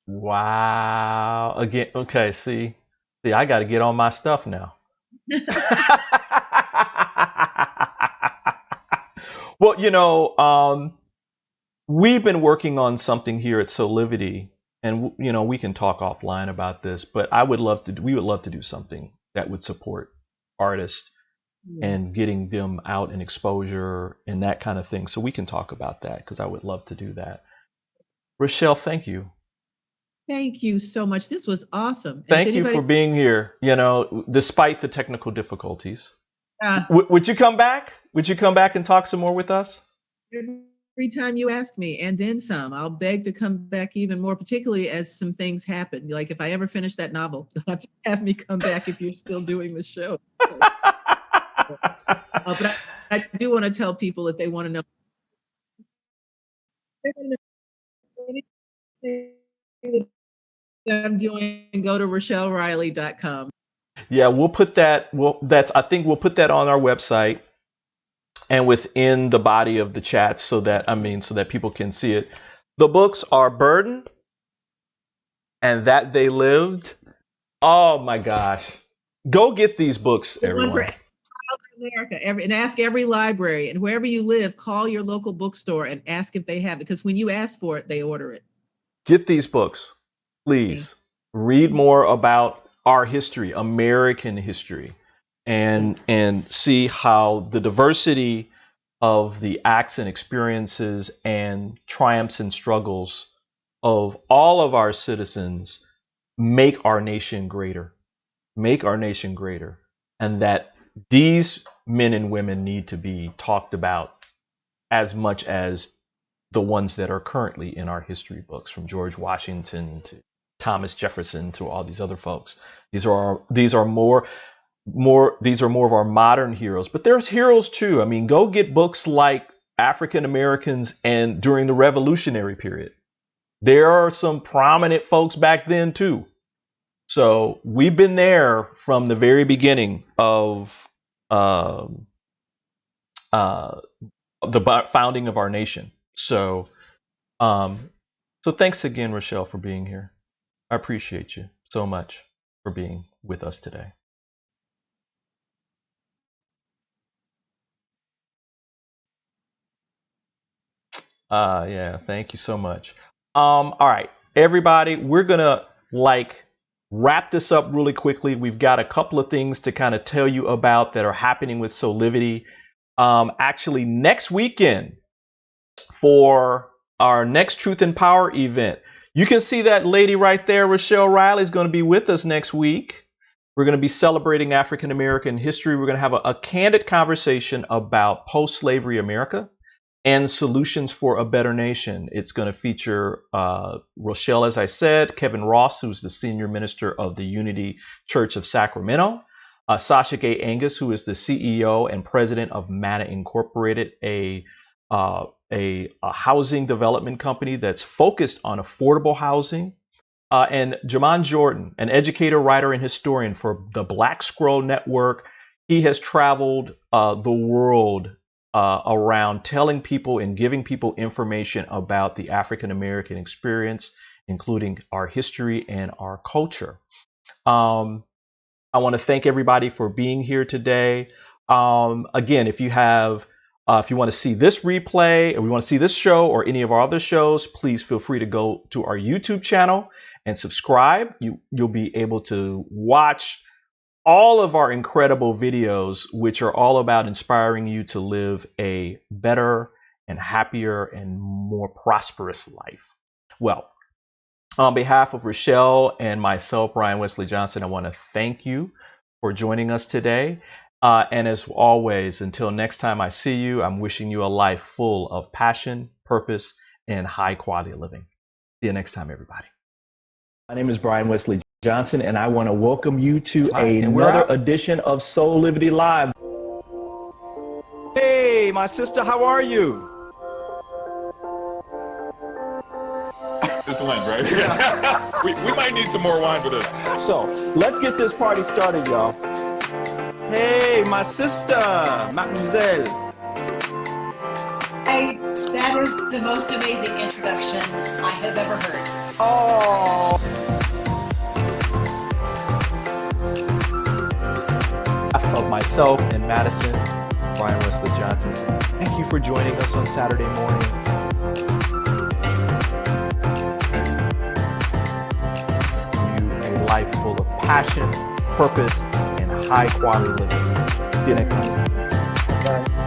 Wow. Again, okay, see, I got to get on my stuff now. Well, we've been working on something here at Soulivity, and we can talk offline about this, but we would love to do something that would support artists and getting them out and exposure and that kind of thing. So we can talk about that because I would love to do that. Rochelle, thank you. Thank you so much. This was awesome. Thank you for being here, despite the technical difficulties. Would you come back? Would you come back and talk some more with us? Every time you ask me, and then some. I'll beg to come back even more, particularly as some things happen. Like if I ever finish that novel, you'll have to have me come back if you're still doing the show. But I do want to tell people if they want to know I'm doing, go to RochelleRiley.com. Yeah, we'll put that. I think we'll put that on our website and within the body of the chat, so that people can see it. The books are Burden and That They Lived. Oh my gosh, go get these books, everyone. America, and ask every library, and wherever you live, call your local bookstore and ask if they have it, because when you ask for it, they order it. Get these books, please. Read more about our history, American history, and see how the diversity of the acts and experiences and triumphs and struggles of all of our citizens make our nation greater, and that these men and women need to be talked about as much as the ones that are currently in our history books, from George Washington to Thomas Jefferson to all these other folks. These are more of our modern heroes, but there's heroes too. I mean, go get books like African Americans and during the Revolutionary period. There are some prominent folks back then too. So we've been there from the very beginning of the founding of our nation. So thanks again, Rochelle, for being here. I appreciate you so much for being with us today. Yeah, thank you so much. All right, everybody, we're gonna wrap this up really quickly. We've got a couple of things to kind of tell you about that are happening with Soulivity. Actually, next weekend for our next Truth and Power event, you can see that lady right there, Rochelle Riley, is going to be with us next week. We're going to be celebrating African American history. We're going to have a candid conversation about post-slavery America and solutions for a better nation. It's going to feature Rochelle, as I said, Kevin Ross, who's the senior minister of the Unity Church of Sacramento, Sasha Gay Angus, who is the CEO and president of Manna Incorporated, a housing development company that's focused on affordable housing, and Jamon Jordan, an educator, writer, and historian for the Black Scroll Network. He has traveled the world around telling people and giving people information about the African American experience, including our history and our culture. I want to thank everybody for being here today. Again, if you want to see this replay, or you want to see this show or any of our other shows, please feel free to go to our YouTube channel and subscribe. You'll be able to watch all of our incredible videos, which are all about inspiring you to live a better and happier and more prosperous life. Well, on behalf of Rochelle and myself, Brian Wesley Johnson, I want to thank you for joining us today. And as always, until next time I see you, I'm wishing you a life full of passion, purpose, and high quality living. See you next time, everybody. My name is Brian Wesley Johnson, and I want to welcome you to another edition of Soulivity Live. Hey, my sister, how are you? This wine, right? Yeah. we might need some more wine for this. So, let's get this party started, y'all. Hey, my sister, mademoiselle. That is the most amazing introduction I have ever heard. Oh. Of myself and Madison, Brian Wesley Johnson, thank you for joining us on Saturday morning. You a life full of passion, purpose, and high quality living. See you next time. Bye.